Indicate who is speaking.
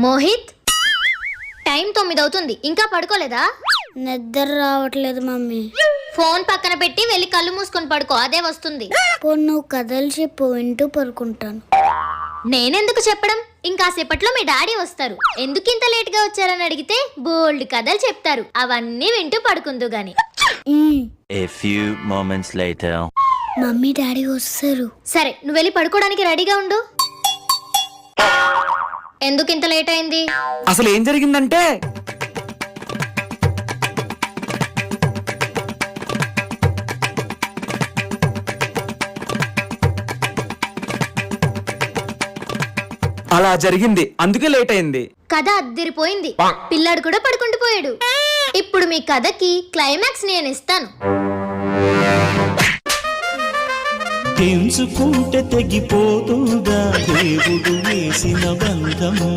Speaker 1: Mohit, time 9 అవుతుంది, ఇంకా పడుకోలేదా?
Speaker 2: నిద్ర రావట్లేదు మమ్మీ.
Speaker 1: ఫోన్ పక్కన పెట్టి వెళ్ళి కళ్ళు మూసుకొని పడుకో, అదే వస్తుంది.
Speaker 2: నువ్వు కథలు చెప్పు, వింటూ పడుకుంటాను.
Speaker 1: నేనెందుకు చెప్పడం, ఇంకాసేపట్లో మీ డాడీ వస్తారు. ఎందుకు ఇంత లేట్ గా వచ్చారని అడిగితే బోల్డ్ కథలు చెప్తారు, అవన్నీ వింటూ పడుకుందు గాని.
Speaker 3: A few moments later.
Speaker 2: Mummy daddy వస్తారు.
Speaker 1: సరే, నువ్వు వెళ్ళి పడుకోవడానికి రెడీగా ఉండు. ఎందుకు ఇంత లేట్ అయింది?
Speaker 4: అసలు ఏం జరిగిందంటే అలా జరిగింది, అందుకే లేట్ అయింది.
Speaker 1: కథ అద్దిరిపోయింది, పిల్లాడు కూడా పడుకుంటూ పోయాడు. ఇప్పుడు మీ కథకి క్లైమాక్స్ నేను ఇస్తాను.
Speaker 5: తెంచుకుంటే తెగిపోతుందా దేవుడు వేసిన బంధము.